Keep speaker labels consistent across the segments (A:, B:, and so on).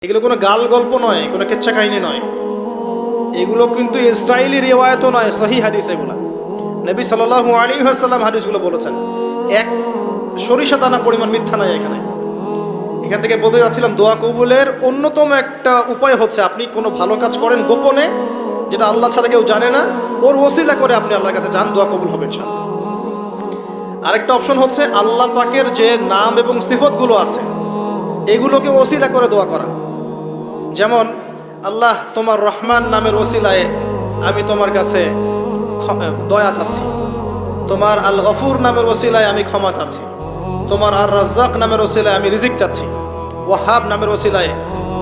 A: এগুলো কোনো গাল গল্প নয়, কোনো কেচ্ছা কাহিনী নয়, এগুলো কিন্তু ইসরায়েলি রিওয়ায়াতও নয়, সহিহ হাদিস। এগুলো নবী সাল্লাল্লাহু আলাইহি ওয়াসাল্লাম হাদিসগুলো বলেছেন। এক সরিষা দানা পরিমাণ মিথ্যা নাই এখানে। এখান থেকে বলতে যাচ্ছিলাম, দোয়া কবুলের অন্যতম একটা উপায় হচ্ছে আপনি কোনো ভালো কাজ করেন গোপনে, যেটা আল্লাহ ছাড়া কেউ জানে না, ওর ওসিলা করে আপনি আল্লাহর কাছে যান, দোয়া কবুল হবে ইনশাআল্লাহ। আরেকটা অপশন হচ্ছে আল্লাহ পাকের যে নাম এবং সিফতগুলো আছে এগুলোকে ওসিলা করে দোয়া করা। যেমন আল্লাহ তোমার রহমান নামের ওসিলায় আমি তোমার কাছে দয়া চাচ্ছি, তোমার আল গফুর নামের ওসিলায় আমি ক্ষমা চাচ্ছি, তোমার আর রাজ্জাক নামের ওসিলায় আমি রিজিক চাচ্ছি, ওয়াহাব নামের ওসিলায়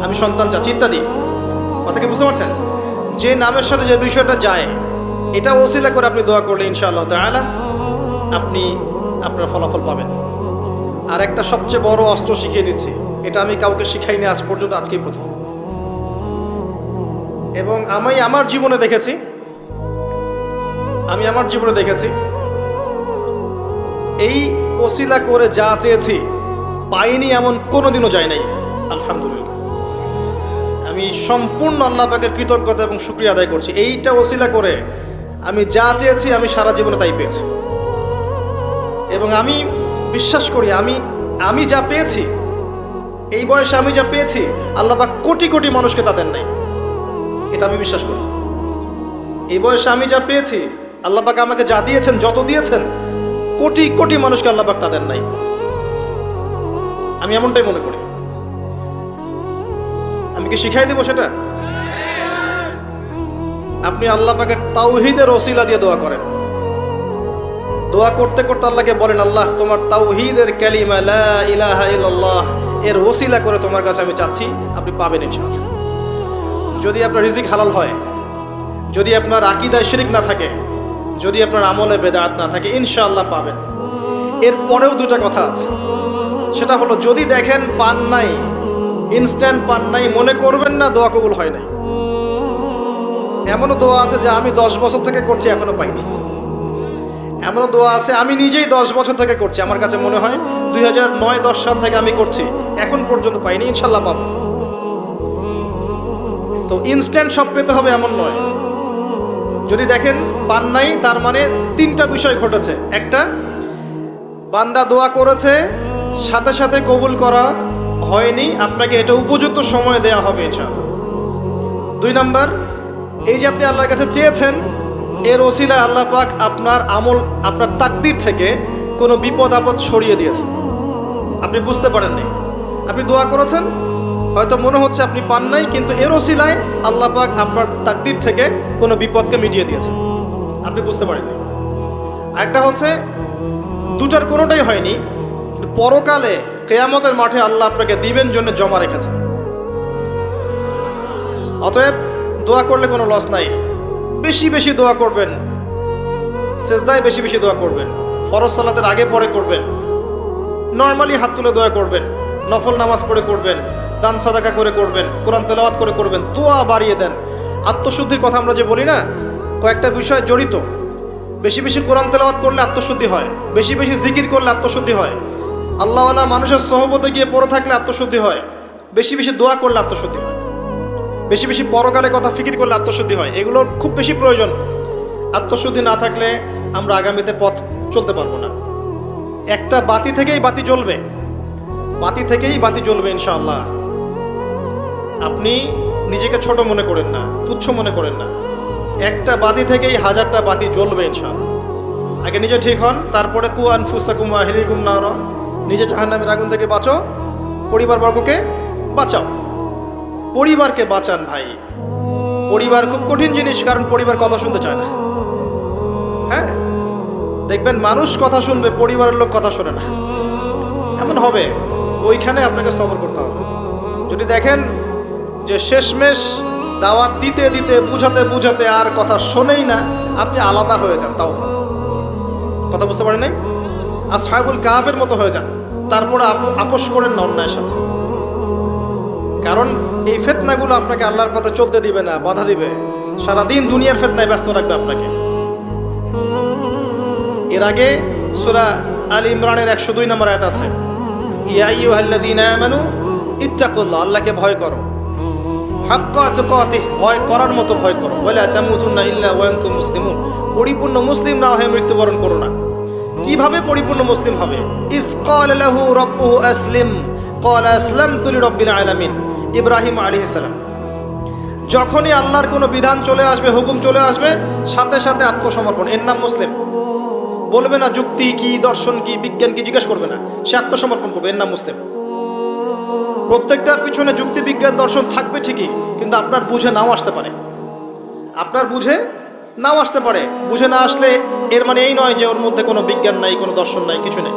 A: আমি সন্তান চাচ্ছি, ইত্যাদি। কথা কি বুঝতে পারছেন? যে নামের সাথে যে বিষয়টা যায় এটা ওসিলা করে আপনি দোয়া করলে ইনশাআল্লাহ তাআলা আপনি আপনার ফলাফল পাবেন। আর একটা সবচেয়ে বড় অস্ত্র শিখিয়ে দিচ্ছি, এটা আমি কাউকে শিখাইনি আজ পর্যন্ত, আজকেই প্রথম। এবং আমি আমার জীবনে দেখেছি এই ওসিলা করে যা চেয়েছি পাইনি এমন কোনোদিনও যায় নাই, আলহামদুলিল্লাহ। আমি সম্পূর্ণ আল্লাহ পাকের কৃতজ্ঞতা এবং শুকরিয়া আদায় করছি। এইটা ওসিলা করে আমি যা চেয়েছি আমি সারা জীবনে তাই পেয়েছি। এবং আমি বিশ্বাস করি আমি যা পেয়েছি, এই বয়সে আমি যা পেয়েছি আল্লাহ পাক কোটি কোটি মানুষকে তা দেন নাই, এটা আমি বিশ্বাস করি। এই বয়সে আমি যা পেয়েছি আল্লাহ পাক আমাকে যা দিয়েছেন, যত দিয়েছেন, কোটি কোটি মানুষকে আল্লাহ পাক তা দেন নাই, আমি এমনটাই মনে করি। আমি কি শিখাই দেবো সেটা? আপনি আল্লাহ পাকের তাওহীদের ওসিলা দিয়ে দোয়া করেন। দোয়া করতে করতে আল্লাহকে বলেন, আল্লাহ তোমার তাওহীদের কালিমা লা ইলাহা ইল্লাল্লাহ এর ওসিলা করে তোমার কাছে আমি চাচ্ছি, আপনি পাবেন ইনশাআল্লাহ। যদি আপনার রিজিক হালাল হয়, যদি আপনার আকীদায় শিরক না থাকে, যদি আপনার আমলে বেদাত না থাকে, ইনশাআল্লাহ পাবেন। এর পরেও দুটো কথা আছে, সেটা হলো যদি দেখেন পান নাই, ইনস্ট্যান্ট পান নাই, মনে করবেন না দোয়া কবুল হয় নাই। এমনও দোয়া আছে যে আমি 10 বছর থেকে করছি এখনো পাইনি। এমনও দোয়া আছে আমি নিজেই 10 বছর থেকে করছি, আমার কাছে মনে হয় 2009-10 সাল থেকে আমি করছি, এখন পর্যন্ত পাইনি, ইনশাআল্লাহ পাবো। তো ইনস্ট্যান্ট সব পেতে হবে এমন নয়। যদি দেখেন পান নাই, তার মানে 3টা বিষয় ঘটেছে। একটা, বান্দা দোয়া করেছে, সাথে সাথে কবুল করা হয়নি, আপনাকে এটা উপযুক্ত সময় দেয়া হবে ইনশাআল্লাহ। 2 নাম্বার, এই যে আপনি আল্লাহর কাছে চেয়েছেন, এর ওসিলা আল্লাহ পাক আপনার আমল, আপনার তাকদীর থেকে কোনো বিপদ আপদ সরিয়ে দিয়েছেন, আপনি বুঝতে পারেননি। আপনি দোয়া করেছেন, হয়তো মনে হচ্ছে আপনি পান নাই, কিন্তু এর ওসিলায় আল্লাহ পাক আপনার তাকদীর থেকে কোনো বিপদকে মিটিয়ে দিয়েছেন, আপনি বুঝতে পারেননি। আরেকটা হচ্ছে দুটার কোনোটাই হয়নি, পরকালে কিয়ামতের মাঠে আল্লাহ আপনাকে দিবেন জন্য জমা রেখেছেন। অতএব দোয়া করলে কোনো লস নাই। বেশি বেশি দোয়া করবেন, সেজদায় বেশি বেশি দোয়া করবেন, ফরজ সালাতের আগে পরে করবেন, নরমালি হাত তুলে দোয়া করবেন, নফল নামাজ পড়ে করবেন, দান সাদাকা করে করবেন, কোরআন তেলাওয়াত করে করবেন, দোয়া বাড়িয়ে দেন। আত্মশুদ্ধির কথা আমরা যে বলি না, কয়েকটা বিষয় জড়িত। বেশি বেশি কোরআন তেলাওয়াত করলে আত্মশুদ্ধি হয়, বেশি বেশি জিকির করলে আত্মশুদ্ধি হয়, আল্লাহওয়ালা মানুষের সহবতে গিয়ে পড়ে থাকলে আত্মশুদ্ধি হয়, বেশি বেশি দোয়া করলে আত্মশুদ্ধি হয়, বেশি বেশি পরকালের কথা ফিকির করলে আত্মশুদ্ধি হয়। এগুলোর খুব বেশি প্রয়োজন। আত্মশুদ্ধি না থাকলে আমরা আগামীতে পথ চলতে পারবো না। একটা বাতি থেকেই বাতি জ্বলবে ইনশাআল্লাহ। আপনি নিজেকে ছোট মনে করেন না, তুচ্ছ মনে করেন না। একটা বাতি থেকেই 1000টা বাতি জ্বলবে ইনশাআল্লাহ। আগে নিজে ঠিক হন, তারপরে কু আনফুসাকুম ওয়া আহলিকুম নারা, নিজে জাহান্নামের আগুন থেকে বাঁচো, পরিবারবর্গকে বাঁচাও। পরিবারকে বাঁচান ভাই। পরিবার খুব কঠিন জিনিস, কারণ পরিবার কথা শুনতে চায় না। হ্যাঁ, দেখবেন মানুষ কথা শুনবে, পরিবারের লোক কথা শোনে না, এমন হবে। ওইখানে আপনাকে সবর করতে হবে। যদি দেখেন যে শেষমেশ দাওয়াত দিতে দিতে বুঝাতে আর কথা শোনেই না, আপনি আলাদা হয়ে যান, তাও কথা বুঝতে পারেন নাই, আসহাবুল কাহাফের মতো হয়ে যান, তারপরে আপোষ করেন না অন্যায়ের সাথে। কারণ এই ফিতনাগুলো আপনাকে আল্লাহর পথে চলতে দিবে না, বাধা দিবে, সারাদিন দুনিয়ার ফিতনায় ব্যস্ত রাখবে আপনাকে। এর আগে সূরা আল ইমরানের 102 নম্বর আয়াত আছে, ইয়া আইয়ুহাল্লাযীনা আমানু ইত্তাকুল্লাহ, আল্লাহকে ভয় করো, হাক্কা তুকাতিহ, ভয় করার মতো ভয় করো, ওয়ালা তামুতুন্না ইল্লা ওয়া আনতুম মুসলিমুন, পরিপূর্ণ মুসলিম না হয়ে মৃত্যুবরণ করো না। কিভাবে পরিপূর্ণ মুসলিম হবে? ইয ক্বালা লাহু রাব্বুহু আসলিম ক্বালা আসলামতু লিরাব্বিল আলামিন, ইব্রাহিম আলাইহিস সালাম যখনই আল্লাহর কোনো বিধান চলে আসবে, হুকুম চলে আসবে, সাথে সাথে আত্মসমর্পণ, এর নাম মুসলিম। বলবে না যুক্তি কি, দর্শন কি, বিজ্ঞান কি, জিজ্ঞেস করবে না, সে আত্মসমর্পণ করবে, এর নাম মুসলিম। প্রত্যেকটার পিছনে যুক্তি, বিজ্ঞান, দর্শন থাকবে ঠিকই, কিন্তু আপনার বুঝে নাও আসতে পারে, আপনার বুঝে নাও আসতে পারে। বুঝে না আসলে এর মানে এই নয় যে ওর মধ্যে কোনো বিজ্ঞান নাই, কোনো দর্শন নাই, কিছু নেই।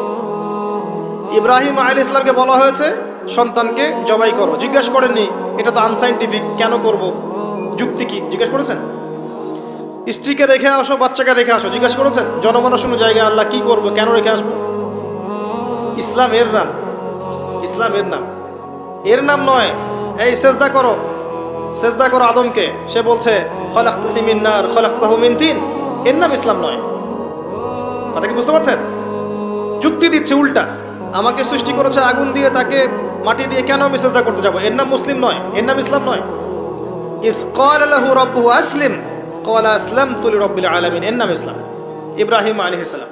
A: ইব্রাহিম আলাইহিস সালামকে বলা হয়েছে সন্তানকে জবাই করো, জিজ্ঞেস করেননি এটা তো আনসাইন্টিফিক, কেন করব, যুক্তি কি, জিজ্ঞেস করেছেন? স্ত্রীকে রেখে আসো, বাচ্চাকে রেখে আসো, জিজ্ঞেস করেছেন? জনমানসূন্য জায়গায় আল্লাহ কি করব, কেন রেখে আসবো? ইসলাম এর নাম, ইসলাম এর নাম, এর নাম নয় এই সেজদা করো, সেজদা করো আদমকে, সে বলছে খলাকতানি মিন নার খলাকতাহু মিন তিন, এর নাম ইসলাম নয়। কথা কি বুঝতে পারছেন? যুক্তি দিচ্ছে উল্টা, আমাকে সৃষ্টি করেছে আগুন দিয়ে, তাকে মাটি দিয়ে, কেন আমি সেজদা করতে যাবো? এর নাম মুসলিম নয়, এর নাম ইসলাম নয়। ইয ক্বালা লাহু রাব্বুহু আসলিম ক্বালা আসলামতু লিরাব্বিল আলামিন, এর নাম ইসলাম। ইব্রাহিম আলাইহিস সালাম